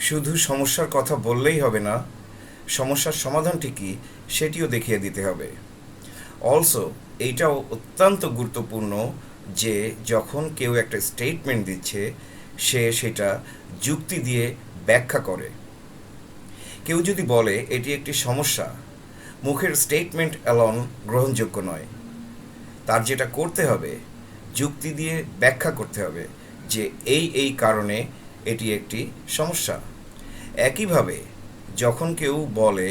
শুধু সমস্যার কথা বললেই হবে না, সমস্যার সমাধানটি কী সেটিও দেখিয়ে দিতে হবে। অলসো এইটাও অত্যন্ত গুরুত্বপূর্ণ যে যখন কেউ একটা স্টেটমেন্ট দিচ্ছে সে সেটা যুক্তি দিয়ে ব্যাখ্যা করে। কেউ যদি বলে এটি একটি সমস্যা, মুখের স্টেটমেন্ট অ্যালন গ্রহণযোগ্য নয়। তার যেটা করতে হবে, যুক্তি দিয়ে ব্যাখ্যা করতে হবে যে এই কারণে এটি একটি সমস্যা। একইভাবে যখন কেউ বলে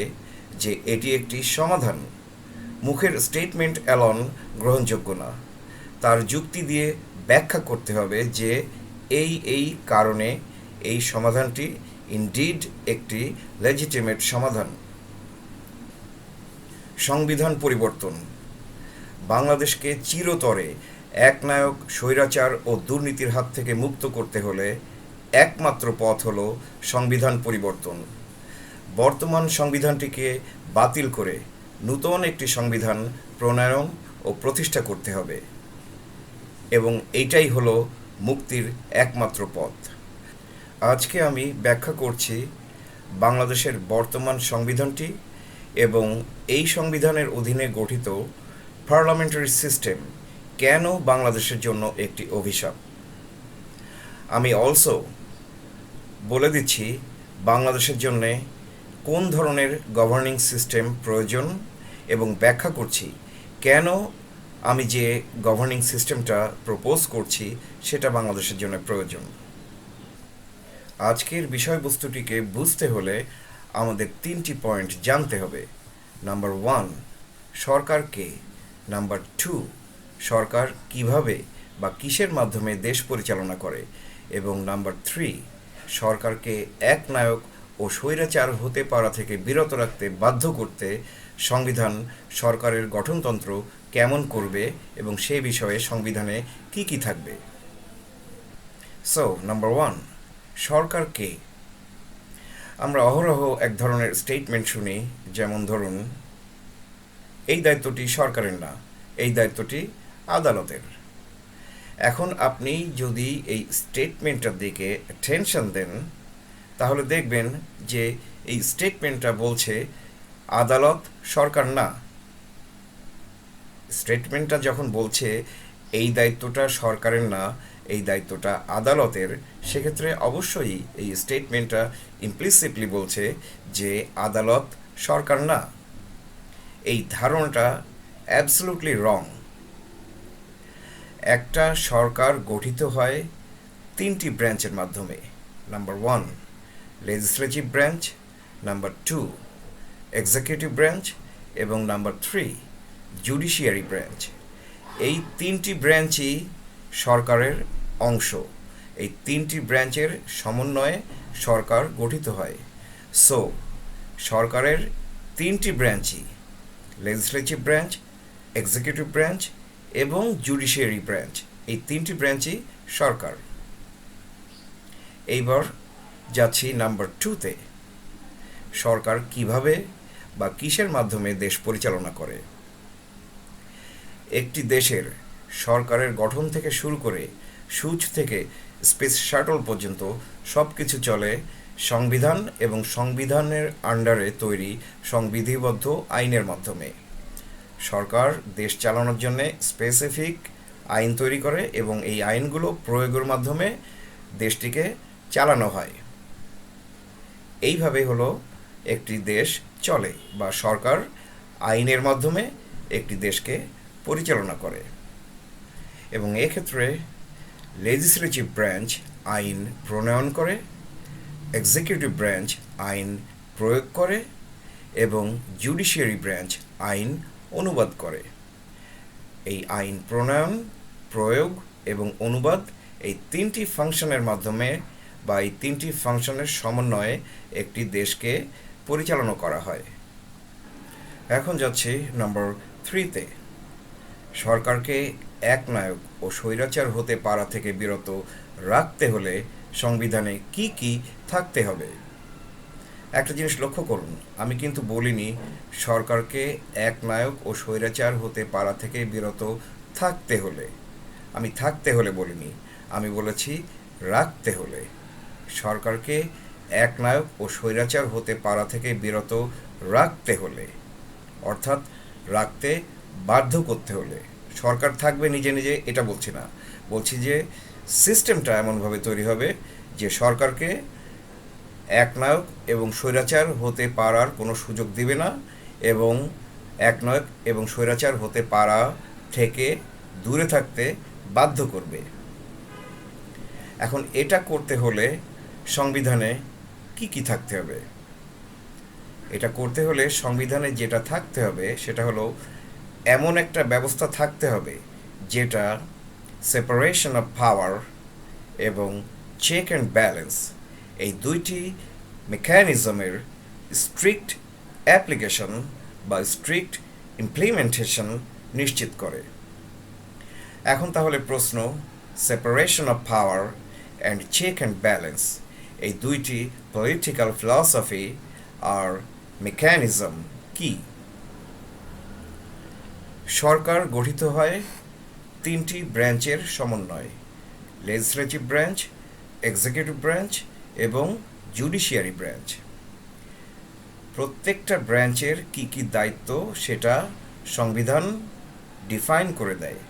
যে এটি একটি সমাধান, মুখের স্টেটমেন্ট অ্যালন গ্রহণযোগ্য না। তার যুক্তি দিয়ে ব্যাখ্যা করতে হবে যে এই কারণে এই সমাধানটি ইনডিড একটি লেজিটিমেট সমাধান। সংবিধান পরিবর্তন বাংলাদেশকে চিরতরে একনায়ক স্বৈরাচার ও দুর্নীতির হাত থেকে মুক্ত করতে হলে একমাত্র পথ হল সংবিধান পরিবর্তন। বর্তমান সংবিধানটিকে বাতিল করে নূতন একটি সংবিধান প্রণয়ন ও প্রতিষ্ঠা করতে হবে এবং এইটাই হলো মুক্তির একমাত্র পথ। আজকে আমি ব্যাখ্যা করছি বাংলাদেশের বর্তমান সংবিধানটি এবং এই সংবিধানের অধীনে গঠিত পার্লামেন্টারি সিস্টেম কেন বাংলাদেশের জন্য একটি অভিশাপ। আমি অলসো বলে দিচ্ছি বাংলাদেশের জন্যে কোন ধরনের গভর্নিং সিস্টেম প্রয়োজন এবং ব্যাখ্যা করছি কেন আমি যে গভর্নিং সিস্টেমটা প্রপোজ করছি সেটা বাংলাদেশের জন্য প্রয়োজন। আজকের বিষয়বস্তুটিকে বুঝতে হলে আমাদের 3টি পয়েন্ট জানতে হবে। নাম্বার 1, সরকার কে। নাম্বার 2, সরকার কিভাবে বা কিসের মাধ্যমে দেশ পরিচালনা করে। এবং নাম্বার 3, সরকারকে একনায়ক ও স্বৈরাচার হতে পারা থেকে বিরত রাখতে বাধ্য করতে সংবিধান সরকারের গঠনতন্ত্র কেমন করবে এবং সে বিষয়ে সংবিধানে কি কি থাকবে। সো নাম্বার 1, সরকার কে। আমরা অহরহ এক ধরনের স্টেটমেন্ট শুনি, যেমন ধরুন, এই দায়িত্বটি সরকারের না, এই দায়িত্বটি আদালতের। এখন আপনি যদি এই স্টেটমেন্টটার দিকে অ্যাটেনশন দেন তাহলে দেখবেন যে এই স্টেটমেন্টটা বলছে আদালত সরকার না। স্টেটমেন্টটা যখন বলছে এই দায়িত্বটা সরকারের না, এই দায়িত্বটা আদালতের, সেক্ষেত্রে অবশ্যই এই স্টেটমেন্টটা ইমপ্লিসিটলি বলছে যে আদালত সরকার না। এই ধারণাটা অ্যাবসলিউটলি রং। একটা সরকার গঠিত হয় 3টি ব্রাঞ্চের মাধ্যমে। Number 1, legislative branch, number 2, executive branch এবং নাম্বার 3, জুডিশিয়ারি ব্রাঞ্চ। এই 3টি ব্রাঞ্চই সরকারের অংশ। এই 3টি ব্রাঞ্চের সমন্বয়ে সরকার গঠিত হয়। সো সরকারের 3টি ব্রাঞ্চই, লেজিসলেটিভ ব্রাঞ্চ, এক্সিকিউটিভ ব্রাঞ্চ এবং জুডিশিয়ারি ব্রাঞ্চ, এই 3টি ব্রাঞ্চই সরকার। এইবার যাচ্ছি নাম্বার 2তে, সরকার কিভাবে বা কিসের মাধ্যমে দেশ পরিচালনা করে। একটি দেশের সরকারের গঠন থেকে শুরু করে সূচ থেকে স্পেস শাটল পর্যন্ত সব কিছু চলে সংবিধান এবং সংবিধানের আন্ডারে তৈরি সংবিধিবদ্ধ আইনের মাধ্যমে। সরকার দেশ চালানোর জন্য স্পেসিফিক আইন তৈরি করে এবং এই আইনগুলো প্রয়োগের মাধ্যমে দেশটিকে চালানো হয়। এইভাবে হলো একটি দেশ চলে বা সরকার আইনের মাধ্যমে একটি দেশকে পরিচালনা করে। এবং এক্ষেত্রে লেজিসলেটিভ ব্রাঞ্চ আইন প্রণয়ন করে, এক্সিকিউটিভ ব্রাঞ্চ আইন প্রয়োগ করে এবং জুডিশিয়ারি ব্রাঞ্চ আইন অনুবাদ করে। এই আইন প্রণয়ন, প্রয়োগ এবং অনুবাদ, এই 3টি ফাংশনের মাধ্যমে বা এই 3টি ফাংশনের সমন্বয়ে একটি দেশকে পরিচালনা করা হয়। এখন যাচ্ছি নাম্বার 3তে, সরকারকে একনায়ক ও স্বৈরাচার হতে পারা থেকে বিরত রাখতে হলে সংবিধানে কি কি থাকতে হবে। একটা জিনিস লক্ষ্য করুন, আমি কিন্তু বলিনি সরকারকে একনায়ক ও স্বৈরাচার হতে পারা থেকে বিরত থাকতে হলে। আমি থাকতে হলে বলিনি, আমি বলেছি রাখতে হলে। সরকারকে একনায়ক ও স্বৈরাচার হতে পারা থেকে বিরত রাখতে হলে, অর্থাৎ রাখতে বাধ্য করতে হলে, সরকার থাকবে নিজে নিজে এটা বলছি না, বলছি যে সিস্টেমটা এমনভাবে তৈরি হবে যে সরকারকে একনায়ক এবং স্বৈরাচার হতে পারার কোনো সুযোগ দিবে না, এবং একনায়ক এবং স্বৈরাচার হতে পারা থেকে দূরে থাকতে বাধ্য করবে। এখন এটা করতে হলে সংবিধানে কি কি থাকতে হবে? এটা করতে হলে সংবিধানে যেটা থাকতে হবে সেটা হলো এমন একটা ব্যবস্থা থাকতে হবে যেটা সেপারেশন অফ পাওয়ার এবং চেক অ্যান্ড ব্যালেন্স এই দুইটি মেকানিজমের স্ট্রিক্ট অ্যাপ্লিকেশন বা স্ট্রিক্ট ইমপ্লিমেন্টেশন নিশ্চিত করে। এখন তাহলে প্রশ্ন, separation of power and check and balance এই দুইটি পলিটিক্যাল ফিলসফি আর মেকানিজম কি? সরকার গঠিত হয় তিনটি ব্রাঞ্চের সমন্বয়: লেজিসলেটিভ ব্রাঞ্চ, এক্সিকিউটিভ ব্রাঞ্চ এবং জুডিশিয়ারি ব্রাঞ্চ। প্রত্যেকটা ব্রাঞ্চের কি কি দায়িত্ব সেটা সংবিধান ডিফাইন করে দেয়,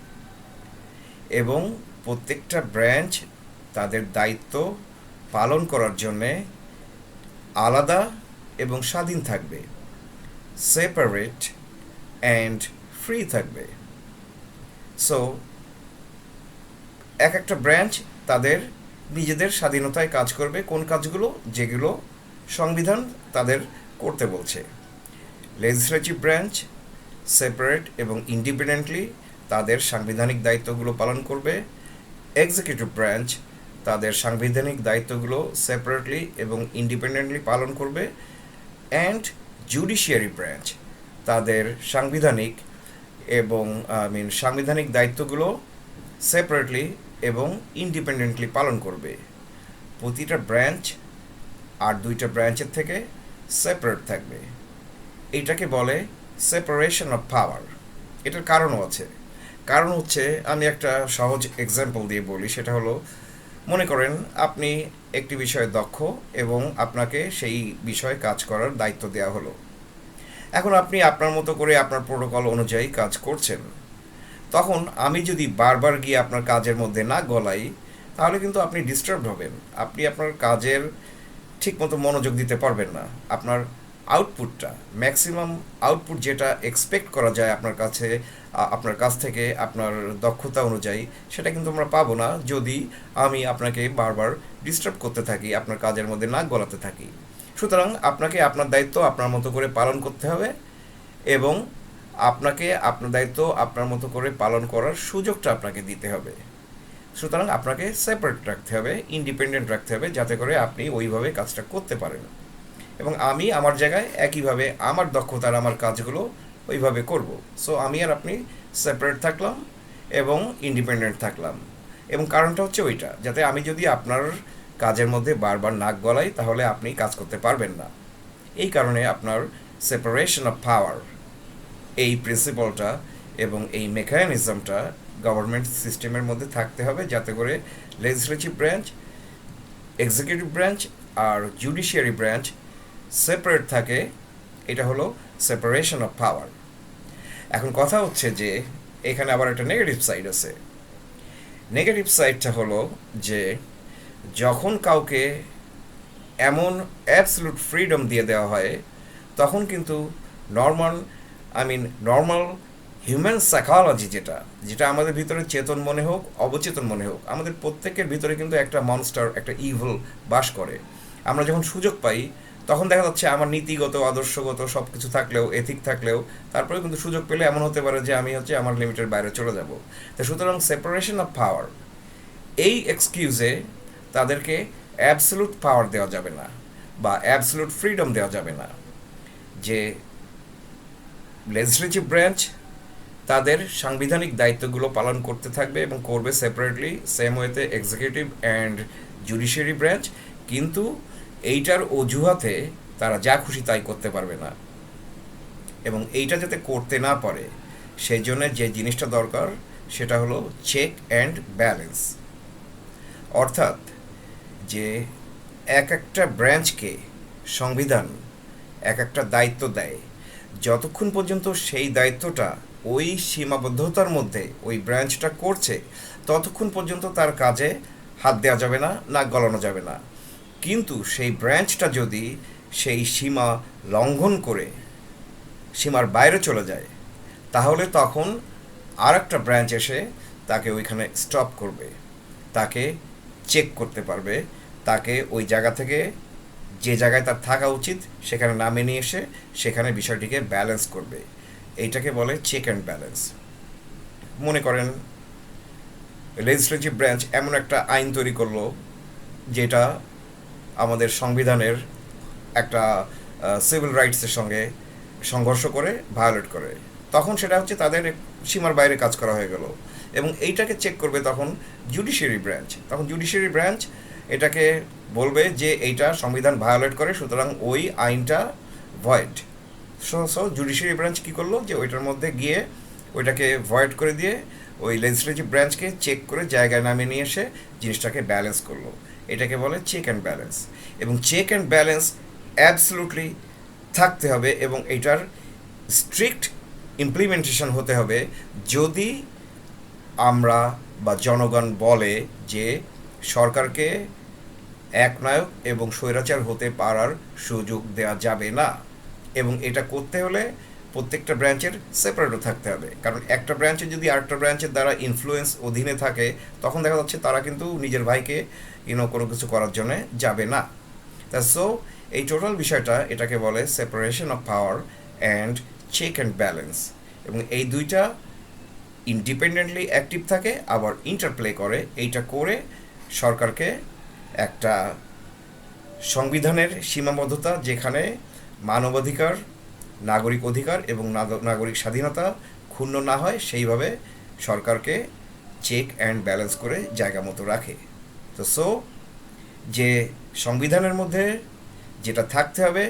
এবং প্রত্যেকটা ব্রাঞ্চ তাদের দায়িত্ব পালন করার জন্যে আলাদা এবং স্বাধীন থাকবে, সেপারেট অ্যান্ড ফ্রি থাকবে। সো এক একটা ব্রাঞ্চ তাদের নিজেদের স্বাধীনতায় কাজ করবে, কোন কাজগুলো যেগুলো সংবিধান তাদের করতে বলছে। লেজিসলেটিভ ব্রাঞ্চ সেপারেট এবং ইন্ডিপেন্ডেন্টলি তাদের সাংবিধানিক দায়িত্বগুলো পালন করবে। এক্সিকিউটিভ ব্রাঞ্চ তাদের সাংবিধানিক দায়িত্বগুলো সেপারেটলি এবং ইন্ডিপেন্ডেন্টলি পালন করবে। অ্যান্ড জুডিশিয়ারি ব্রাঞ্চ তাদের সাংবিধানিক এবং সাংবিধানিক দায়িত্বগুলো সেপারেটলি এবং ইন্ডিপেন্ডেন্টলি পালন করবে। প্রতিটা ব্রাঞ্চ আর দুইটা ব্রাঞ্চের থেকে সেপারেট থাকবে। এইটাকে বলে সেপারেশন অফ পাওয়ার। এটার কারণও আছে। কারণ হচ্ছে, আমি একটা সহজ এক্সাম্পল দিয়ে বলি, সেটা হলো, মনে করেন আপনি একটি বিষয়ে দক্ষ এবং আপনাকে সেই বিষয়ে কাজ করার দায়িত্ব দেওয়া হলো। এখন আপনি আপনার মতো করে আপনার প্রোটোকল অনুযায়ী কাজ করছেন। তখন আমি যদি বারবার গিয়ে আপনার কাজের মধ্যে না গলাই, তাহলে কিন্তু আপনি ডিস্টার্ব হবেন। আপনি আপনার কাজের ঠিকমতো মনোযোগ দিতে পারবেন না। আপনার আউটপুটটা, ম্যাক্সিমাম আউটপুট যেটা এক্সপেক্ট করা যায় আপনার কাছ থেকে আপনার দক্ষতা অনুযায়ী, সেটা কিন্তু আমরা পাবো না যদি আমি আপনাকে বারবার ডিস্টার্ব করতে থাকি, আপনার কাজের মধ্যে নাক গলাতে থাকি। সুতরাং আপনাকে আপনার দায়িত্ব আপনার মতো করে পালন করতে হবে, এবং আপনাকে আপনার দায়িত্ব আপনার মতো করে পালন করার সুযোগটা আপনাকে দিতে হবে। সুতরাং আপনাকে সেপারেট রাখতে হবে, ইন্ডিপেন্ডেন্ট রাখতে হবে, যাতে করে আপনি ওইভাবে কাজটা করতে পারেন, এবং আমি আমার জায়গায় একইভাবে আমার দক্ষতার আমার কাজগুলো ওইভাবে করব। সো আমি আর আপনি সেপারেট থাকলাম এবং ইন্ডিপেন্ডেন্ট থাকলাম, এবং কারণটা হচ্ছে ওইটা, যাতে আমি যদি আপনার কাজের মধ্যে বারবার নাক গলাই, তাহলে আপনি কাজ করতে পারবেন না। এই কারণে আপনার সেপারেশন অফ পাওয়ার এই প্রিন্সিপালটা এবং এই মেকানিজমটা গভর্নমেন্ট সিস্টেমের মধ্যে থাকতে হবে, যাতে করে লেজিসলেটিভ ব্রাঞ্চ, এক্সিকিউটিভ ব্রাঞ্চ আর জুডিশিয়ারি ব্রাঞ্চ সেপারেট থাকে। এটা হলো সেপারেশন অফ পাওয়ার। এখন কথা হচ্ছে যে এখানে আবার একটা নেগেটিভ সাইড আছে। নেগেটিভ সাইডটা হলো যে যখন কাউকে এমন অ্যাবসলুট ফ্রিডম দিয়ে দেওয়া হয়, তখন কিন্তু নর্মাল হিউম্যান সাইকোলজি যেটা আমাদের ভিতরে চেতন মনে হোক অবচেতন মনে হোক, আমাদের প্রত্যেকের ভিতরে কিন্তু একটা মনস্টার, একটা ইভিল বাস করে। আমরা যখন সুযোগ পাই, তখন দেখা যাচ্ছে আমার নীতিগত আদর্শগত সব কিছু থাকলেও, এথিক থাকলেও, তারপরে কিন্তু সুযোগ পেলে এমন হতে পারে যে আমি আমার লিমিটের বাইরে চলে যাব। তো সুতরাং সেপারেশন অফ পাওয়ার এই এক্সকিউজে তাদেরকে অ্যাবসলুট পাওয়ার দেওয়া যাবে না, বা অ্যাবসলুট ফ্রিডম দেওয়া যাবে না। যে লেজিসলেটিভ ব্রাঞ্চ তাদের সাংবিধানিক দায়িত্বগুলো পালন করতে থাকবে এবং করবে সেপারেটলি, সেম ওয়েতে এক্সিকিউটিভ অ্যান্ড জুডিশিয়ারি ব্রাঞ্চ, কিন্তু এইটার অজুহাতে তারা যা খুশি তাই করতে পারবে না। এবং এইটা যাতে করতে না পারে, সেই জন্য যে জিনিসটা দরকার সেটা হলো চেক অ্যান্ড ব্যালেন্স। অর্থাৎ যে এক একটা ব্রাঞ্চকে সংবিধান এক একটা দায়িত্ব দেয়, যতক্ষণ পর্যন্ত সেই দায়িত্বটা ওই সীমাবদ্ধতার মধ্যে ওই ব্রাঞ্চটা করছে ততক্ষণ পর্যন্ত তার কাজে হাত দেওয়া যাবে না, নাক গলানো যাবে না। কিন্তু সেই ব্রাঞ্চটা যদি সেই সীমা লঙ্ঘন করে সীমার বাইরে চলে যায়, তাহলে তখন আর একটা ব্রাঞ্চ এসে তাকে ওইখানে স্টপ করবে, তাকে চেক করতে পারবে, তাকে ওই জায়গা থেকে যে জায়গায় তার থাকা উচিত সেখানে নামিয়ে নিয়ে এসে সেখানে বিষয়টিকে ব্যালেন্স করবে। এইটাকে বলে চেক অ্যান্ড ব্যালেন্স। মনে করেন লেজিসলেটিভ ব্রাঞ্চ এমন একটা আইন তৈরি করলো যেটা আমাদের সংবিধানের একটা সিভিল রাইটসের সঙ্গে সংঘর্ষ করে, ভায়োলেট করে, তখন সেটা হচ্ছে তাদের সীমার বাইরে কাজ করা হয়ে গেল। এবং এইটাকে চেক করবে তখন জুডিশিয়ারি ব্রাঞ্চ। তখন জুডিশিয়ারি ব্রাঞ্চ এটাকে বলবে যে এইটা সংবিধান ভায়োলেট করে, সুতরাং ওই আইনটা ভয়েড। সো জুডিশিয়ারি ব্রাঞ্চ কী করলো, যে ওইটার মধ্যে গিয়ে ওইটাকে ভয়েড করে দিয়ে ওই লেজিসলেটিভ ব্রাঞ্চকে চেক করে জায়গায় নামিয়ে নিয়ে এসে জিনিসটাকে ব্যালেন্স করলো। এটাকে বলে চেক অ্যান্ড ব্যালেন্স। এবং চেক অ্যান্ড ব্যালেন্স অ্যাবসলুটলি থাকতে হবে এবং এটার স্ট্রিক্ট ইমপ্লিমেন্টেশন হতে হবে যদি আমরা বা জনগণ বলে যে সরকারকে একনায়ক এবং স্বৈরাচার হতে পারার সুযোগ দেওয়া যাবে না। এবং এটা করতে হলে প্রত্যেকটা ব্রাঞ্চের সেপারেটও থাকতে হবে, কারণ একটা ব্রাঞ্চে যদি আরেকটা ব্রাঞ্চের দ্বারা ইনফ্লুয়েন্স অধীনে থাকে তখন দেখা যাচ্ছে তারা কিন্তু নিজের ভাইকে কোনো কিছু করার জন্য যাবে না। সো এই টোটাল বিষয়টা এটাকে বলে separation of power and check and balance. এবং এই দুইটা ইন্ডিপেন্ডেন্টলি অ্যাক্টিভ থাকে আবার ইন্টারপ্লে করে। এইটা করে সরকারকে একটা সংবিধানের সীমাবদ্ধতা যেখানে মানবাধিকার, নাগরিক অধিকার এবং নাগরিক স্বাধীনতা ক্ষুণ্ণ না হয় সেইভাবে সরকারকে চেক অ্যান্ড ব্যালেন্স করে জায়গা মতো রাখে। তো যে সংবিধানের মধ্যে যেটা থাকতে হবে,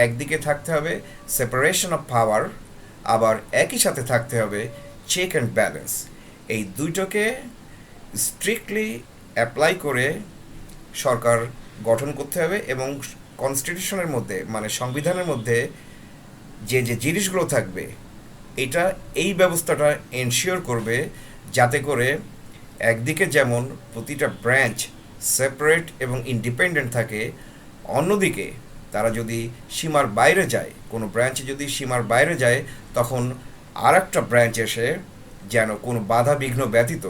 একদিকে থাকতে হবে সেপারেশন অফ পাওয়ার, আবার একই সাথে থাকতে হবে চেক অ্যান্ড ব্যালেন্স। এই দুইটাকে স্ট্রিক্টলি অ্যাপ্লাই করে সরকার গঠন করতে হবে এবং কনস্টিটিউশনের মধ্যে মানে সংবিধানের মধ্যে যে যে জিনিসগুলো থাকবে এটা এই ব্যবস্থাটা এনশিওর করবে যাতে করে একদিকে যেমন প্রতিটা ব্রাঞ্চ সেপারেট এবং ইন্ডিপেন্ডেন্ট থাকে, অন্যদিকে তারা যদি সীমার বাইরে যায়, কোনো ব্রাঞ্চে যদি সীমার বাইরে যায় তখন আর একটা ব্রাঞ্চ এসে যেন কোনো বাধা বিঘ্ন ব্যতীত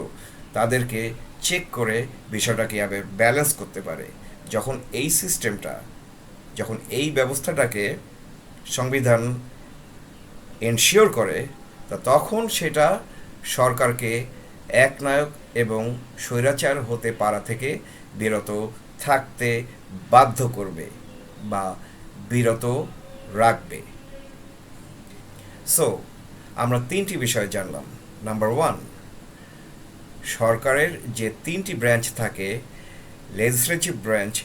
তাদেরকে চেক করে বিষয়টা কীভাবে ব্যালেন্স করতে পারে। যখন এই সিস্টেমটা, যখন এই ব্যবস্থাটাকে সংবিধান এনশিওর করে তখন সেটা সরকারকে একনায়ক এবং স্বৈরাচার হতে পারা থেকে বিরত থাকতে বাধ্য করবে বা বিরত রাখবে। সো আমরা তিনটি বিষয় জানলাম। নাম্বার 1, সরকারের যে তিনটি ব্রাঞ্চ থাকে, লেজিসলেটিভ ব্রাঞ্চ,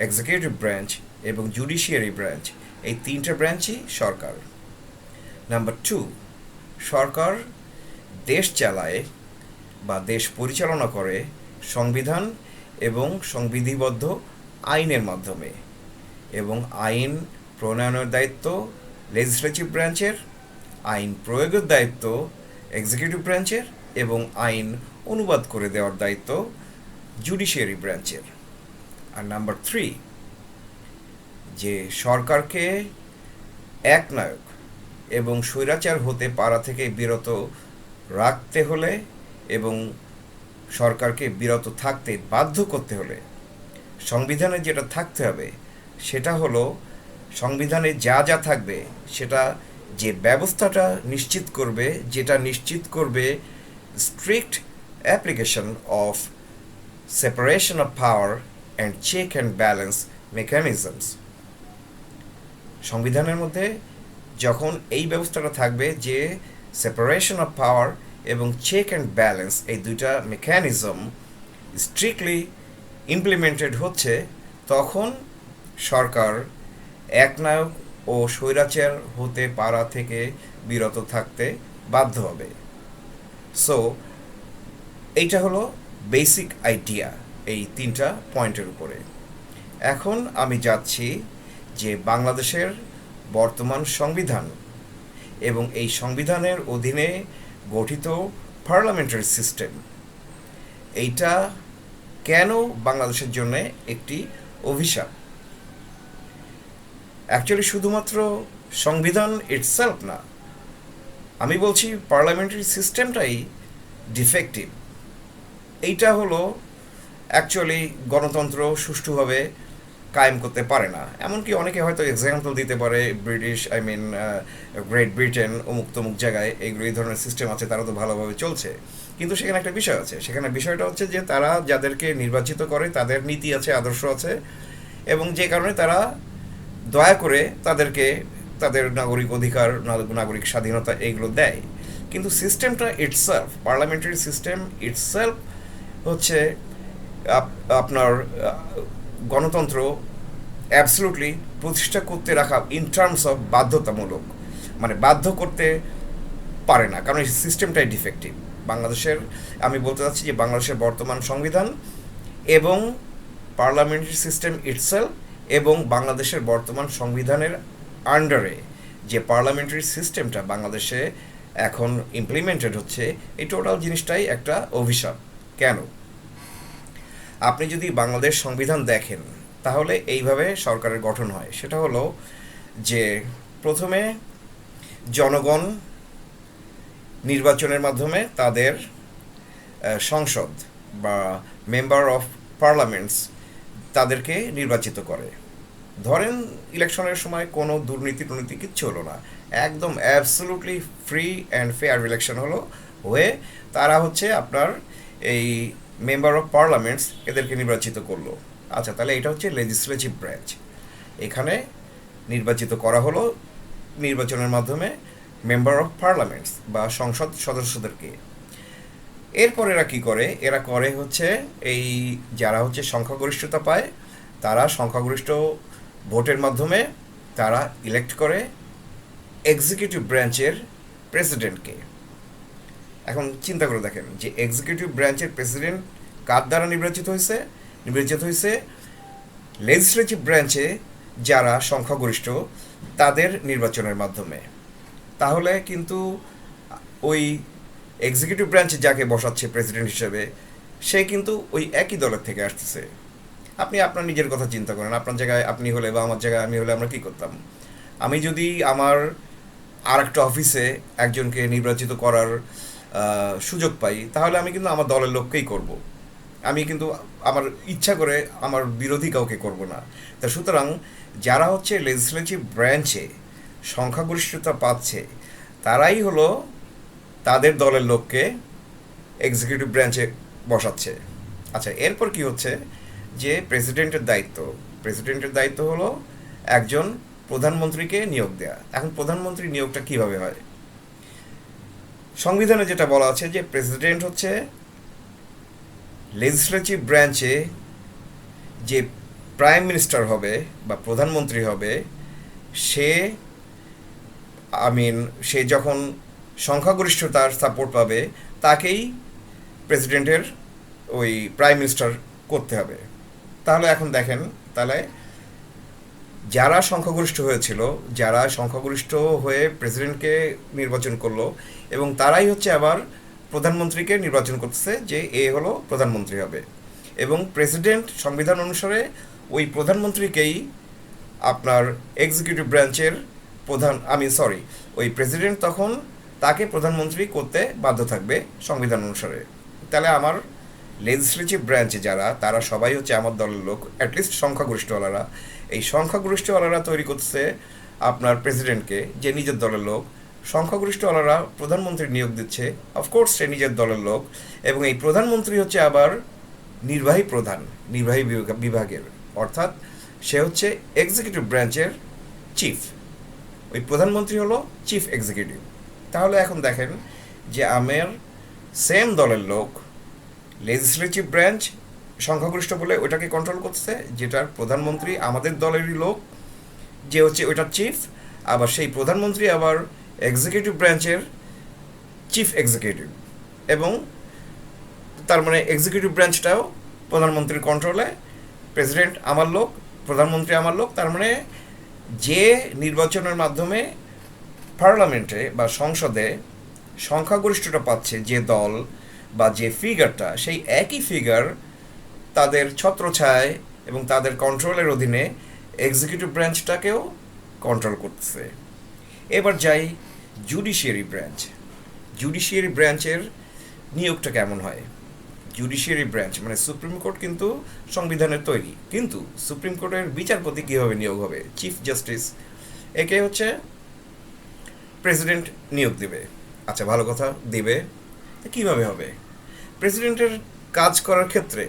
এক্সিকিউটিভ ব্রাঞ্চ এবং জুডিশিয়ারি ব্রাঞ্চ, এই তিনটা ব্রাঞ্চই সরকার। নাম্বার 2, সরকার দেশ চালায় বা দেশ পরিচালনা করে সংবিধান এবং সংবিধিবদ্ধ আইনের মাধ্যমে, এবং আইন প্রণয়নের দায়িত্ব লেজিসলেটিভ ব্রাঞ্চের, আইন প্রয়োগের দায়িত্ব এক্সিকিউটিভ ব্রাঞ্চের এবং আইন অনুবাদ করে দেওয়ার দায়িত্ব জুডিশিয়ারি ব্রাঞ্চের। আর নাম্বার 3, যে সরকারকে একনায়ক এবং স্বৈরাচার হতে পারা থেকে বিরত রাখতে হলে এবং সরকারকে বিরত থাকতে বাধ্য করতে হলে সংবিধানে যেটা থাকতে হবে সেটা হলো, সংবিধানে যা যা থাকবে সেটা যে ব্যবস্থাটা নিশ্চিত করবে, যেটা নিশ্চিত করবে strict application of separation of power and check and balance mechanisms. সংবিধানের মধ্যে যখন এই ব্যবস্থাটা থাকবে যে সেপারেশন অফ পাওয়ার এবং চেক অ্যান্ড ব্যালেন্স, এই দুইটা মেকানিজম স্ট্রিক্টলি ইমপ্লিমেন্টেড হচ্ছে, তখন সরকার একনায়ক ও স্বৈরাচার হতে পারা থেকে বিরত থাকতে বাধ্য হবে। সো এইটা হলো বেসিক আইডিয়া এই তিনটা পয়েন্টের উপরে। এখন আমি যাচ্ছি যে বাংলাদেশের বর্তমান সংবিধান এবং এই সংবিধানের অধীনে গঠিত পার্লামেন্টারি সিস্টেম, এইটা কেন বাংলাদেশের জন্য একটি অভিশাপ। অ্যাকচুয়ালি শুধুমাত্র সংবিধান ইটসেলফ না, আমি বলছি পার্লামেন্টারি সিস্টেমটাই ডিফেক্টিভ। এইটা হলো অ্যাকচুয়ালি গণতন্ত্র সুষ্ঠুভাবে কায়েম করতে পারে না। এমনকি অনেকে হয়তো এক্সাম্পল দিতে পারে ব্রিটিশ, গ্রেট ব্রিটেন, অমুক তমুক জায়গায় এইগুলো এই ধরনের সিস্টেম আছে, তারা তো ভালোভাবে চলছে। কিন্তু সেখানে একটা বিষয় আছে, সেখানে বিষয়টা হচ্ছে যে তারা যাদেরকে নির্বাচিত করে তাদের নীতি আছে, আদর্শ আছে, এবং যে কারণে তারা দয়া করে তাদেরকে তাদের নাগরিক অধিকার, নাগরিক স্বাধীনতা এইগুলো দেয়। কিন্তু সিস্টেমটা ইটসেলফ, পার্লামেন্টারি সিস্টেম ইটসেলফ হচ্ছে আপনার গণতন্ত্র অ্যাবসলুটলি প্রতিষ্ঠা করতে রাখা ইন টার্মস অফ বাধ্যতামূলক, মানে বাধ্য করতে পারে না, কারণ এই সিস্টেমটাই ডিফেক্টিভ। বাংলাদেশের, আমি বলতে চাচ্ছি যে বাংলাদেশের বর্তমান সংবিধান এবং পার্লামেন্টারি সিস্টেম ইটসেলফ এবং বাংলাদেশের বর্তমান সংবিধানের আন্ডারে যে পার্লামেন্টারি সিস্টেমটা বাংলাদেশে এখন ইমপ্লিমেন্টেড হচ্ছে, এই টোটাল জিনিসটাই একটা অভিশাপ। কেন? আপনি যদি বাংলাদেশ সংবিধান দেখেন তাহলে এইভাবে সরকারের গঠন হয়। সেটা হলো যে প্রথমে জনগণ নির্বাচনের মাধ্যমে তাদের সংসদ বা মেম্বার অফ পার্লামেন্টস তাদেরকে নির্বাচিত করে। ধরেন ইলেকশনের সময় কোনো দুর্নীতি কিচ্ছু হলো না, একদম absolutely free and fair election হলো, হয়ে তারা হচ্ছে আপনার এই মেম্বার অফ পার্লামেন্টস এদেরকে নির্বাচিত করলো। আচ্ছা, তাহলে এটা হচ্ছে লেজিসলেটিভ ব্রাঞ্চ। এখানে নির্বাচিত করা হলো নির্বাচনের মাধ্যমে মেম্বার অফ পার্লামেন্টস বা সংসদ সদস্যদেরকে। এরপর এরা কি করে? এরা করে হচ্ছে এই যারা হচ্ছে সংখ্যাগরিষ্ঠতা পায়, তারা সংখ্যাগরিষ্ঠ ভোটের মাধ্যমে তারা ইলেক্ট করে এক্সিকিউটিভ ব্রাঞ্চের প্রেসিডেন্টকে। এখন চিন্তা করে দেখেন যে এক্সিকিউটিভ ব্রাঞ্চের প্রেসিডেন্ট কার দ্বারা নির্বাচিত হয়েছে? নির্বাচিত হয়েছে লেজিসলেটিভ ব্রাঞ্চে যারা সংখ্যাগরিষ্ঠ তাদের নির্বাচনের মাধ্যমে। তাহলে কিন্তু ওই এক্সিকিউটিভ ব্রাঞ্চে যাকে বসাচ্ছে প্রেসিডেন্ট হিসেবে, সে কিন্তু ওই একই দলের থেকে আসতেছে। আপনি আপনার নিজের কথা চিন্তা করেন, আপনার জায়গায় আপনি হলে বা আমার জায়গায় আমি হলে আমরা কী করতাম? আমি যদি আমার আর একটা অফিসে একজনকে নির্বাচিত করার সুযোগ পাই, তাহলে আমি কিন্তু আমার দলের লোককেই করব। আমি কিন্তু আমার ইচ্ছা করে আমার বিরোধী কাউকে করব না। তা সুতরাং যারা হচ্ছে লেজিসলেটিভ ব্রাঞ্চে সংখ্যাগরিষ্ঠতা পাচ্ছে, তারাই হলো তাদের দলের লোককে এক্সিকিউটিভ ব্রাঞ্চে বসাচ্ছে। আচ্ছা, এরপর কি হচ্ছে যে প্রেসিডেন্টের দায়িত্ব হলো একজন প্রধানমন্ত্রীকে নিয়োগ দেয়া। এখন প্রধানমন্ত্রী নিয়োগটা কিভাবে হয়? সংবিধানে যেটা বলা আছে যে প্রেসিডেন্ট হচ্ছে লেজিসলেটিভ ব্রাঞ্চে যে প্রাইম মিনিস্টার হবে বা প্রধানমন্ত্রী হবে, সে সে যখন সংখ্যাগরিষ্ঠতার সাপোর্ট পাবে, তাকেই প্রেসিডেন্টের ওই প্রাইম মিনিস্টার করতে হবে। তাহলে এখন দেখেন, তাহলে যারা সংখ্যাগরিষ্ঠ হয়েছিল, যারা সংখ্যাগরিষ্ঠ হয়ে প্রেসিডেন্টকে নির্বাচন করলো, এবং তারাই হচ্ছে আবার প্রধানমন্ত্রীকে নির্বাচন করতেছে যে এ হলো প্রধানমন্ত্রী হবে। এবং প্রেসিডেন্ট সংবিধান অনুসারে ওই প্রধানমন্ত্রীকেই আপনার এক্সিকিউটিভ ব্রাঞ্চের ওই প্রেসিডেন্ট তখন তাকে প্রধানমন্ত্রী করতে বাধ্য থাকবে সংবিধান অনুসারে। তাহলে আমার লেজিসলেটিভ ব্রাঞ্চে যারা, তারা সবাই হচ্ছে আমার দলের লোক, অ্যাটলিস্ট সংখ্যাগরিষ্ঠওয়ালারা। এই সংখ্যাগরিষ্ঠওয়ালারা তৈরি করছে আপনার প্রেসিডেন্টকে, যে নিজের দলের লোক। সংখ্যাগরিষ্ঠওয়ালারা প্রধানমন্ত্রী নিয়োগ দিচ্ছে, অফকোর্স সে নিজের দলের লোক, এবং এই প্রধানমন্ত্রী হচ্ছে আবার নির্বাহী বিভাগের, অর্থাৎ সে হচ্ছে এক্সিকিউটিভ ব্রাঞ্চের চিফ। ওই প্রধানমন্ত্রী হলো চিফ এক্সিকিউটিভ। তাহলে এখন দেখেন যে আমার সেম দলের লোক লেজিসলেটিভ ব্রাঞ্চ সংখ্যাগরিষ্ঠ বলে ওইটাকে কন্ট্রোল করছে, যেটার প্রধানমন্ত্রী আমাদের দলেরই লোক, যে হচ্ছে ওইটার চিফ। আবার সেই প্রধানমন্ত্রী আবার এক্সিকিউটিভ ব্রাঞ্চের চিফ এক্সিকিউটিভ, এবং তার মানে এক্সিকিউটিভ ব্রাঞ্চটাও প্রধানমন্ত্রীর কন্ট্রোলে, প্রেসিডেন্ট আমার লোক, প্রধানমন্ত্রী আমার লোক, তার মানে যে নির্বাচনের মাধ্যমে পার্লামেন্টে বা সংসদে সংখ্যাগরিষ্ঠতা পাচ্ছে যে দল বা যে ফিগারটা, সেই একই ফিগার তাদের ছত্রছায়ায় এবং তাদের কন্ট্রোলের অধীনে এক্সিকিউটিভ ব্রাঞ্চটাকেও কন্ট্রোল করতেছে। এবার যাই জুডিশিয়ারি ব্রাঞ্চ। জুডিশিয়ারি ব্রাঞ্চের নিয়োগটা কেমন হয়? জুডিশিয়ারি ব্রাঞ্চ মানে সুপ্রিম কোর্ট কিন্তু সংবিধানের তৈরি, কিন্তু সুপ্রিম কোর্টের বিচারপতি কীভাবে নিয়োগ হবে? চিফ জাস্টিস, একে হচ্ছে প্রেসিডেন্ট নিয়োগ দেবে। আচ্ছা, ভালো কথা, দেবে। কীভাবে হবে? প্রেসিডেন্টের কাজ করার ক্ষেত্রে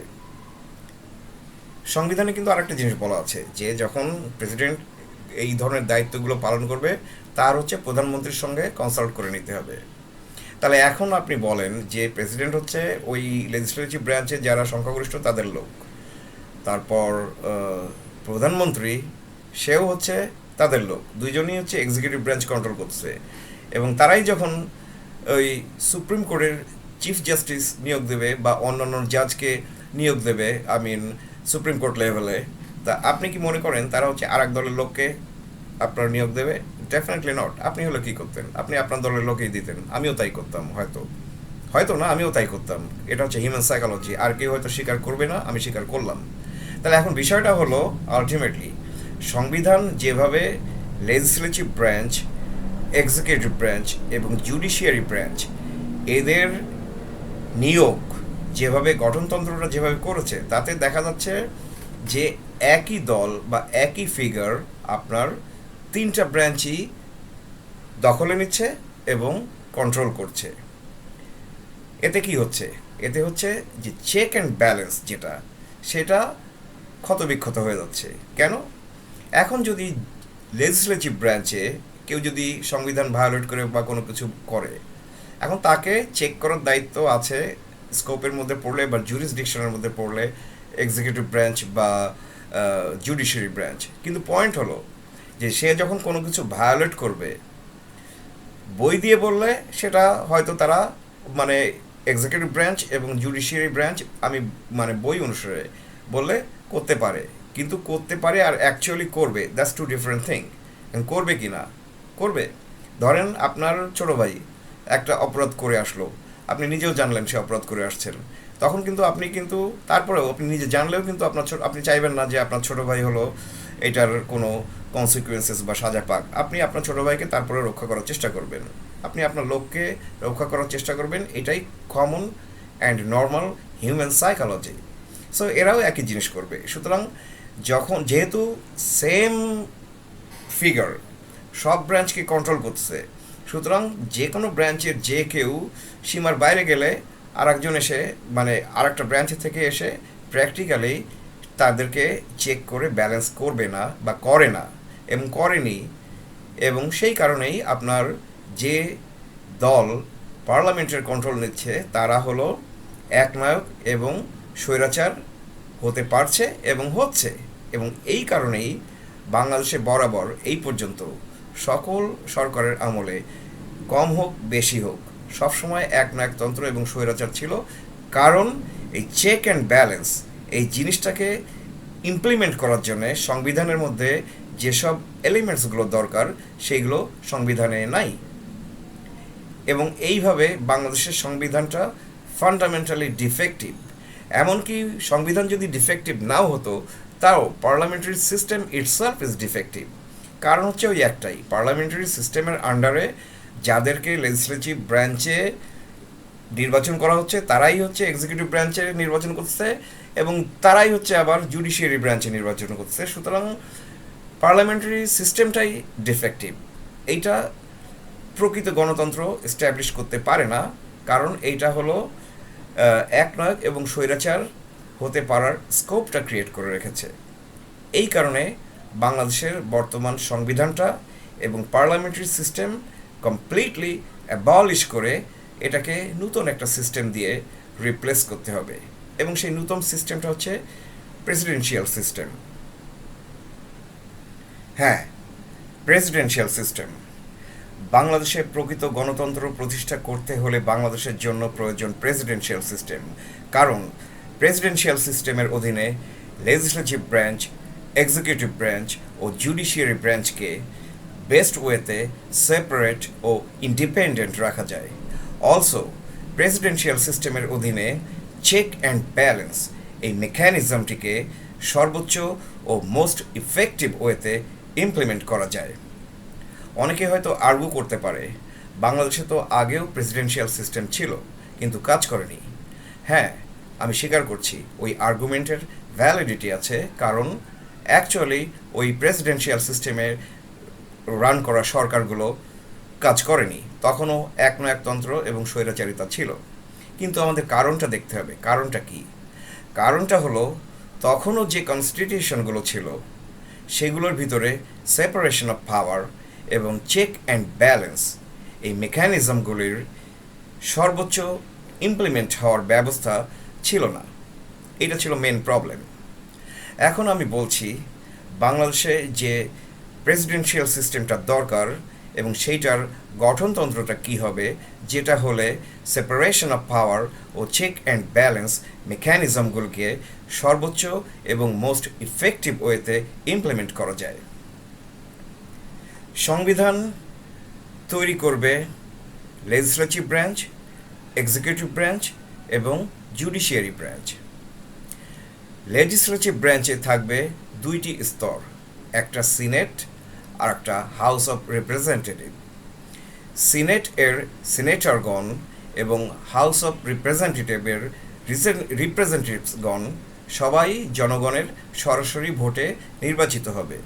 সংবিধানে কিন্তু আরেকটা জিনিস বলা আছে যে যখন প্রেসিডেন্ট এই ধরনের দায়িত্বগুলো পালন করবে, তার হচ্ছে প্রধানমন্ত্রীর সঙ্গে কনসাল্ট করে নিতে হবে। তাহলে এখন আপনি বলেন যে প্রেসিডেন্ট হচ্ছে ওই লেজিসলেটিভ ব্রাঞ্চে যারা সংখ্যাগরিষ্ঠ তাদের লোক, তারপর প্রধানমন্ত্রী সেও হচ্ছে তাদের লোক, দুইজনই হচ্ছে এক্সিকিউটিভ ব্রাঞ্চ কন্ট্রোল করছে, এবং তারাই যখন ওই সুপ্রিম কোর্টের চিফ জাস্টিস নিয়োগ দেবে বা অন্যান্য জাজকে নিয়োগ দেবে, সুপ্রিম কোর্ট লেভেলে, তা আপনি কি মনে করেন তারা হচ্ছে আর এক দলের লোককে আপনার নিয়োগ দেবে? Definitely not. আপনি হলে কী করতেন? আপনি আপনার দলের লোকেই দিতেন। আমিও তাই করতাম, হয়তো হয়তো না, আমিও তাই করতাম। এটা হচ্ছে হিউম্যান সাইকোলজি। আর কেউ হয়তো স্বীকার করবে না, আমি স্বীকার করলাম। তাহলে এখন বিষয়টা হলো আলটিমেটলি সংবিধান যেভাবে লেজিসলেটিভ ব্রাঞ্চ, এক্সিকিউটিভ ব্রাঞ্চ এবং জুডিশিয়ারি ব্রাঞ্চ এদের নিয়োগ যেভাবে গঠনতন্ত্রটা যেভাবে করেছে, তাতে দেখা যাচ্ছে যে একই দল বা একই ফিগার আপনার তিনটা ব্রাঞ্চই দখলে নিচ্ছে এবং কন্ট্রোল করছে। এতে কি হচ্ছে? এতে হচ্ছে যে চেক অ্যান্ড ব্যালেন্স যেটা, সেটা ক্ষতবিক্ষত হয়ে যাচ্ছে। কেন? এখন যদি লেজিসলেটিভ ব্রাঞ্চে কেউ যদি সংবিধান ভায়োলেট করে বা কোনো কিছু করে, এখন তাকে চেক করার দায়িত্ব আছে স্কোপের মধ্যে পড়লে বা জুরিসডিকশনের মধ্যে পড়লে এক্সিকিউটিভ ব্রাঞ্চ বা জুডিশিয়ারি ব্রাঞ্চ। কিন্তু পয়েন্ট হলো যে সে যখন কোনো কিছু ভায়োলেট করবে, বই দিয়ে বললে সেটা হয়তো তারা মানে এক্সিকিউটিভ ব্রাঞ্চ এবং জুডিশিয়ারি ব্রাঞ্চ, আমি বই অনুসারে বললে করতে পারে, কিন্তু করতে পারে আর অ্যাকচুয়ালি করবে, দ্যাটস টু ডিফারেন্ট থিং। করবে কি না করবে, ধরেন আপনার ছোট ভাই একটা অপরাধ করে আসলো, আপনি নিজেও জানলেন সে অপরাধ করে আসছেন, তখন কিন্তু আপনি কিন্তু তারপরেও আপনি নিজে জানলেও কিন্তু আপনি চাইবেন না যে আপনার ছোট ভাই হলো এটার কোনো কনসিকুয়েন্সেস বা সাজা পাক। আপনি আপনার ছোট ভাইকে তারপরে রক্ষা করার চেষ্টা করবেন, আপনি আপনার লোককে রক্ষা করার চেষ্টা করবেন। এটাই common and normal human psychology. So এরাও একই জিনিস করবে। সুতরাং যেহেতু সেম ফিগার সব ব্রাঞ্চকে কন্ট্রোল করছে, সুতরাং যে কোনো ব্রাঞ্চের যে কেউ সীমার বাইরে গেলে আর একজন এসে আর একটা ব্রাঞ্চ থেকে এসে প্র্যাকটিক্যালি তাদেরকে চেক করে ব্যালেন্স করবে না বা করে না এবং করেনি। এবং সেই কারণেই আপনার যে দল পার্লামেন্টের কন্ট্রোল নিচ্ছে তারা হলো একনায়ক এবং স্বৈরাচার হতে পারছে এবং হচ্ছে। এবং এই কারণেই বাংলাদেশে বরাবর এই পর্যন্ত সকল সরকারের আমলে কম হোক বেশি হোক সবসময় একনায়কতন্ত্র এবং স্বৈরাচার ছিল, কারণ এই চেক অ্যান্ড ব্যালেন্স এই জিনিসটাকে ইমপ্লিমেন্ট করার জন্যে সংবিধানের মধ্যে যেসব এলিমেন্টসগুলো দরকার সেইগুলো সংবিধানে নাই। এবং এইভাবে বাংলাদেশের সংবিধানটা ফান্ডামেন্টালি ডিফেক্টিভ। এমনকি সংবিধান যদি ডিফেক্টিভ নাও হতো, তাও parliamentary system itself is defective. কারণ হচ্ছে ওই একটাই, পার্লামেন্টারি সিস্টেমের আন্ডারে যাদেরকে লেজিসলেটিভ ব্রাঞ্চে নির্বাচন করা হচ্ছে তারাই হচ্ছে এক্সিকিউটিভ ব্রাঞ্চে নির্বাচন করছে এবং তারাই হচ্ছে আবার জুডিশিয়ারি ব্রাঞ্চে নির্বাচন করছে। সুতরাং পার্লামেন্টারি সিস্টেমটাই ডিফেক্টিভ। এইটা প্রকৃত গণতন্ত্র এস্টাবলিশ করতে পারে না, কারণ এইটা হলো একনায়ক এবং স্বৈরাচার হতে পারার স্কোপটা ক্রিয়েট করে রেখেছে। এই কারণে বাংলাদেশের বর্তমান সংবিধানটা এবং পার্লামেন্টারি সিস্টেম কমপ্লিটলি অ্যাবলিশ করে এটাকে নতুন একটা সিস্টেম দিয়ে রিপ্লেস করতে হবে। এবং সেই নতুন সিস্টেমটা হচ্ছে প্রেসিডেন্সিয়াল সিস্টেম। হ্যাঁ, প্রেসিডেন্সিয়াল সিস্টেম। বাংলাদেশে প্রকৃত গণতন্ত্র প্রতিষ্ঠা করতে হলে বাংলাদেশের জন্য প্রয়োজন প্রেসিডেন্সিয়াল সিস্টেম, কারণ প্রেসিডেন্সিয়াল সিস্টেমের অধীনে লেজিসলেটিভ ব্রাঞ্চ, এক্সিকিউটিভ ব্রাঞ্চ ও জুডিশিয়ারি ব্রাঞ্চকে বেস্ট ওয়েতে সেপারেট ও ইন্ডিপেন্ডেন্ট রাখা যায়। অলসো প্রেসিডেন্সিয়াল সিস্টেমের অধীনে চেক অ্যান্ড ব্যালেন্স এই মেকানিজমটিকে সর্বোচ্চ ও মোস্ট ইফেক্টিভ ওয়েতে ইমপ্লিমেন্ট করা যায়। অনেকে হয়তো আর্গু করতে পারে বাংলাদেশে তো আগেও প্রেসিডেন্সিয়াল সিস্টেম ছিল কিন্তু কাজ করেনি। হ্যাঁ, আমি স্বীকার করছি ওই আর্গুমেন্টের ভ্যালিডিটি আছে, কারণ অ্যাকচুয়ালি ওই প্রেসিডেন্সিয়াল সিস্টেমে রান করা সরকারগুলো কাজ করেনি, তখনও একনায়কতন্ত্র এবং স্বৈরাচারিতা ছিল। কিন্তু আমাদের কারণটা দেখতে হবে, কারণটা কি? কারণটা হলো তখনও যে কনস্টিটিউশনগুলো ছিল সেগুলোর ভিতরে সেপারেশন অফ পাওয়ার এবং চেক অ্যান্ড ব্যালেন্স এই মেকানিজমগুলির সর্বোচ্চ ইমপ্লিমেন্ট হওয়ার ব্যবস্থা ছিল না। এটা ছিল মেন প্রবলেম। এখন আমি বলছি বাংলাদেশে যে প্রেসিডেন্সিয়াল সিস্টেমটা দরকার এবং সেইটার গঠনতন্ত্রটা কি হবে, যেটা হলে সেপারেশন অফ পাওয়ার ও চেক অ্যান্ড ব্যালেন্স মেকানিজমগুলোকে সর্বোচ্চ এবং মোস্ট ইফেক্টিভ ওয়েতে ইমপ্লিমেন্ট করা যায়। সংবিধান তৈরি করবে লেজিসলেটিভ ব্রাঞ্চ, এক্সিকিউটিভ ব্রাঞ্চ এবং জুডিশিয়ারি ব্রাঞ্চ। লেজিসলেটিভ ব্রাঞ্চে থাকবে দুইটি স্তর, একটা সিনেট আর একটা হাউস অফ রিপ্রেজেন্টেটিভ। সিনেট এর সিনেটরগণ এবং হাউস অফ রিপ্রেজেন্টেটিভের রিপ্রেজেন্টেটিভসগণ সবাই জনগণের সরাসরি ভোটে নির্বাচিত হবে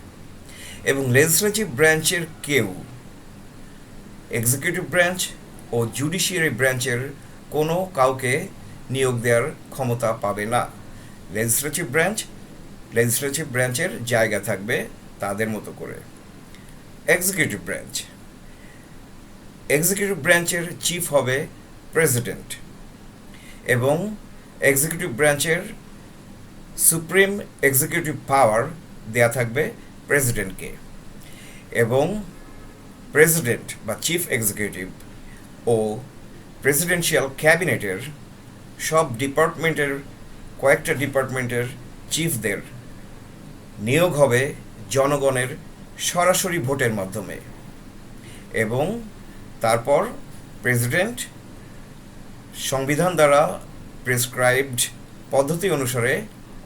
এবং লেজিসলেটিভ ব্রাঞ্চের কেউ এক্সিকিউটিভ ব্রাঞ্চ ও জুডিশিয়ারি ব্রাঞ্চের কোনো কাউকে নিয়োগ দেওয়ার ক্ষমতা পাবে না। লেজিসলেটিভ ব্রাঞ্চের জায়গা থাকবে তাদের মতো করে। এক্সিকিউটিভ ব্রাঞ্চের চিফ হবে প্রেসিডেন্ট এবং এক্সিকিউটিভ ব্রাঞ্চের সুপ্রিম এক্সিকিউটিভ পাওয়ার দেয়া থাকবে প্রেসিডেন্টকে এবং প্রেসিডেন্ট বা চিফ এক্সিকিউটিভ ও প্রেসিডেন্সিয়াল ক্যাবিনেটের সব কয়েকটা ডিপার্টমেন্টের চিফদের নিয়োগ হবে জনগণের সরাসরি ভোটের মাধ্যমে এবং তারপর প্রেসিডেন্ট সংবিধান দ্বারা প্রেসক্রাইবড পদ্ধতি অনুসারে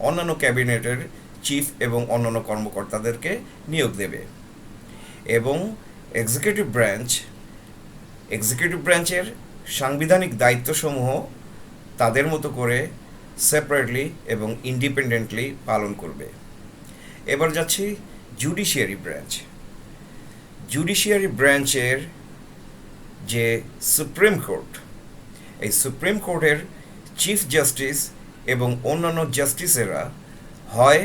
অন্যান্য ক্যাবিনেটের চিফ এবং অন্যান্য কর্মকর্তাদেরকে নিয়োগ দেবে এবং এক্সিকিউটিভ ব্রাঞ্চের সাংবিধানিক দায়িত্বসমূহ তাদের মতো করে সেপারেটলি এবং ইন্ডিপেন্ডেন্টলি পালন করবে। এবার যাচ্ছি জুডিশিয়ারি ব্রাঞ্চের যে সুপ্রিম কোর্ট, এই সুপ্রিম কোর্টের চিফ জাস্টিস এবং অন্যান্য জাস্টিসেরা হয়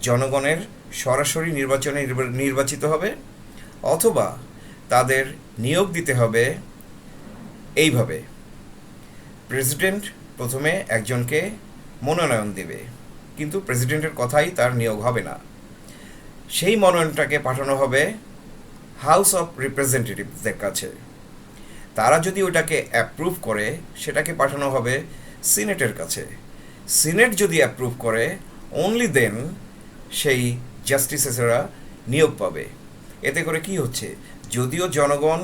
জনগণের সরাসরি নির্বাচনে নির্বাচিত হবে অথবা তাদের নিয়োগ দিতে হবে এইভাবে। প্রেসিডেন্ট প্রথমে একজনকে মনোনয়ন দেবে, কিন্তু প্রেসিডেন্টের কথাই তার নিয়োগ হবে না। সেই মনোনয়নটাকে পাঠানো হবে হাউস অফ রিপ্রেজেন্টেটিভসদের কাছে। তারা যদি ওটাকে অ্যাপ্রুভ করে সেটাকে পাঠানো হবে সিনেটের কাছে। সিনেট যদি অ্যাপ্রুভ করে অনলি দেন সেই জাস্টিসেসরা নিয়োগ পাবে। এতে করে কি হচ্ছে, যদিও জনগণ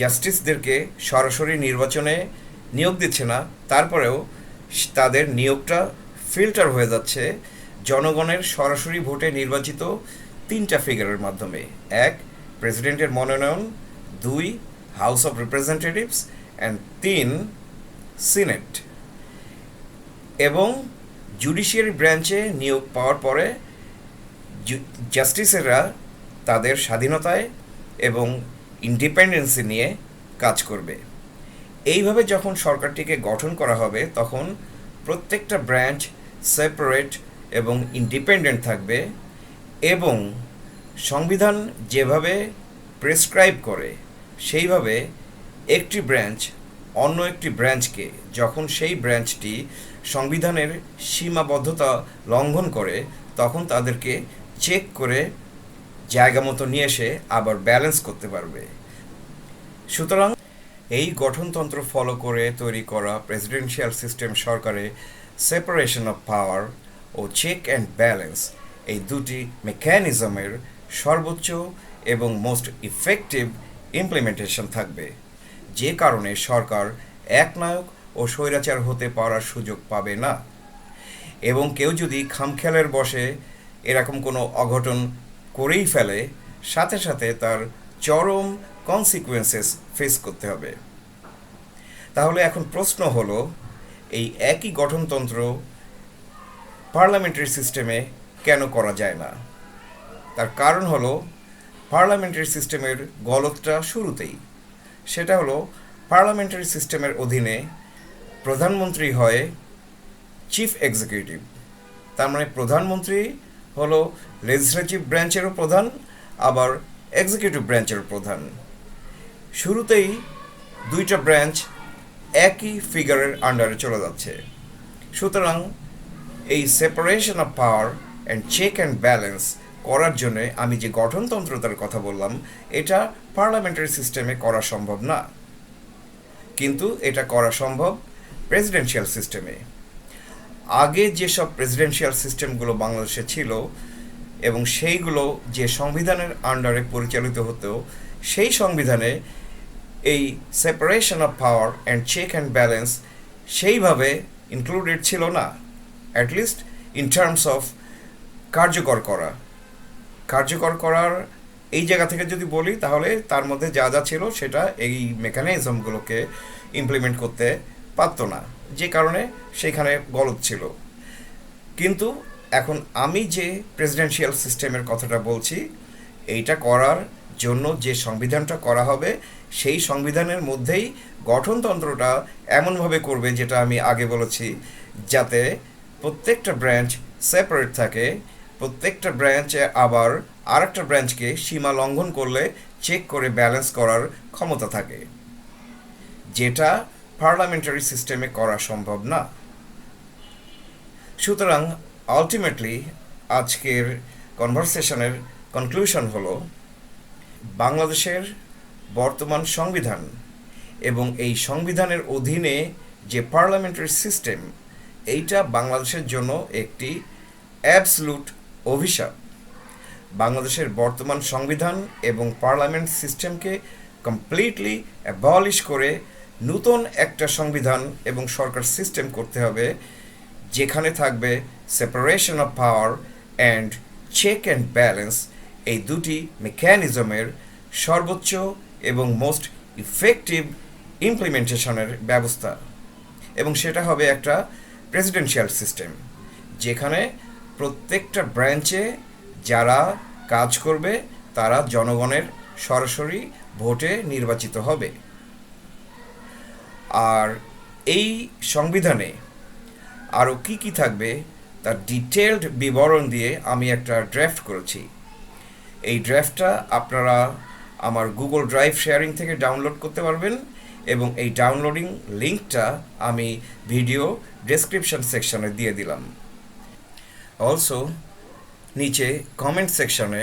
জাস্টিসদেরকে সরাসরি নির্বাচনে নিয়োগ দিচ্ছে না, তারপরেও তাদের নিয়োগটা ফিল্টার হয়ে যাচ্ছে জনগণের সরাসরি ভোটে নির্বাচিত তিনটা ফিগারের মাধ্যমে: এক, প্রেসিডেন্টের মনোনয়ন; দুই, হাউস অফ রিপ্রেজেন্টেটিভস; অ্যান্ড তিন, সিনেট। এবং জুডিশিয়ারি ব্রাঞ্চে নিয়োগ পাওয়ার পরে জাস্টিসেরা তাদের স্বাধীনতায় এবং ইন্ডিপেন্ডেন্সি নিয়ে কাজ করবে। এইভাবে যখন সরকারটিকে গঠন করা হবে তখন প্রত্যেকটা ব্রাঞ্চ সেপারেট এবং ইন্ডিপেন্ডেন্ট থাকবে এবং সংবিধান যেভাবে প্রেসক্রাইব করে সেইভাবে একটি ব্রাঞ্চ অন্য একটি ব্রাঞ্চকে, যখন সেই ব্রাঞ্চটি সংবিধানের সীমাবদ্ধতা লঙ্ঘন করে, তখন তাদেরকে চেক করে জায়গা মতো নিয়ে এসে আবার ব্যালেন্স করতে পারবে। সুতরাং এই গঠনতন্ত্র ফলো করে তৈরি করা প্রেসিডেন্সিয়াল সিস্টেম সরকারে সেপারেশন অফ পাওয়ার ও চেক অ্যান্ড ব্যালেন্স এই দুটি মেকানিজমের সর্বোচ্চ এবং মোস্ট ইফেক্টিভ ইমপ্লিমেন্টেশন থাকবে, যে কারণে সরকার একনায়ক ও স্বৈরাচার হতে পারার সুযোগ পাবে না। এবং কেউ যদি খামখেয়ালের বসে এরকম কোনো অঘটন করেই ফেলে, সাথে সাথে তার চরম কনসিকুয়েন্সেস ফেস করতে হবে। তাহলে এখন প্রশ্ন হলো, এই একই গঠনতন্ত্র পার্লামেন্টারি সিস্টেমে কেন করা যায় না? তার কারণ হলো পার্লামেন্টারি সিস্টেমের গলতটা শুরুতেই। সেটা হলো পার্লামেন্টারি সিস্টেমের অধীনে প্রধানমন্ত্রী হয় চিফ এক্সিকিউটিভ। তার মানে প্রধানমন্ত্রী হলো লেজিসলেটিভ ব্রাঞ্চেরও প্রধান, আবার এক্সিকিউটিভ ব্রাঞ্চেরও প্রধান। শুরুতেই দুইটা ব্রাঞ্চ একই ফিগারের আন্ডারে চলে যাচ্ছে। সুতরাং এই separation of power and check and balance করার জন্য আমি যে গঠনতন্ত্রতার কথা বললাম, এটা পার্লামেন্টারি সিস্টেমে করা সম্ভব না, কিন্তু এটা করা সম্ভব প্রেসিডেন্সিয়াল সিস্টেমে। আগে যেসব প্রেসিডেন্সিয়াল সিস্টেমগুলো বাংলাদেশে ছিল এবং সেইগুলো যে সংবিধানের আন্ডারে পরিচালিত হতো, সেই সংবিধানে এই separation of power and check and balance সেইভাবে ইনক্লুডেড ছিল না, অ্যাটলিস্ট ইন টার্মস অফ কার্যকর করার এই জায়গা থেকে যদি বলি, তাহলে তার মধ্যে যা যা ছিল সেটা এই মেকানিজমগুলোকে ইমপ্লিমেন্ট করতে পারতো না, যে কারণে সেখানে গলদ ছিল। কিন্তু এখন আমি যে প্রেসিডেন্সিয়াল সিস্টেমের কথাটা বলছি, এইটা করার জন্য যে সংবিধানটা করা হবে, সেই সংবিধানের মধ্যেই গঠনতন্ত্রটা এমনভাবে করবে, যেটা আমি আগে বলেছি, যাতে প্রত্যেকটা ব্রাঞ্চ সেপারেট থাকে, প্রত্যেকটা ব্রাঞ্চে আবার আরেকটা ব্রাঞ্চকে সীমা লঙ্ঘন করলে চেক করে ব্যালেন্স করার ক্ষমতা থাকে, যেটা পার্লামেন্টারি সিস্টেমে করা সম্ভব না। সুতরাং আলটিমেটলি আজকের কনভারসেশনের কনক্লুশন হলো, বাংলাদেশের বর্তমান সংবিধান এবং এই সংবিধানের অধীনে যে পার্লামেন্টারি সিস্টেম, এইটা বাংলাদেশের জন্য একটি অ্যাবসলুট অভিশাপ। বাংলাদেশের বর্তমান সংবিধান এবং পার্লামেন্ট সিস্টেমকে কমপ্লিটলি অ্যাবলিশ করে নতুন একটা সংবিধান এবং সরকার সিস্টেম করতে হবে, যেখানে থাকবে separation of power and check and balance, এই দুটি মেকানিজমের সর্বোচ্চ এবং মোস্ট ইফেক্টিভ ইমপ্লিমেন্টেশনের ব্যবস্থা। এবং সেটা হবে একটা প্রেসিডেন্সিয়াল সিস্টেম, যেখানে প্রত্যেকটা ব্রাঞ্চে যারা কাজ করবে তারা জনগণের সরাসরি ভোটে নির্বাচিত হবে। আর এই সংবিধানে আরও কি কি থাকবে তার ডিটেলড বিবরণ দিয়ে আমি একটা ড্রাফট করেছি। এই ড্রাফটটা আপনারা আমার গুগল ড্রাইভ শেয়ারিং থেকে ডাউনলোড করতে পারবেন, এবং এই ডাউনলোডিং লিঙ্কটা আমি ভিডিও ডেসক্রিপশন সেকশনে দিয়ে দিলাম। অলসো নিচে কমেন্ট সেকশনে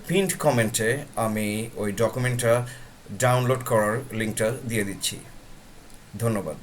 পিন্ড কমেন্টে আমি ওই ডকুমেন্টটা ডাউনলোড করার লিঙ্কটা দিয়ে দিচ্ছি। ধন্যবাদ।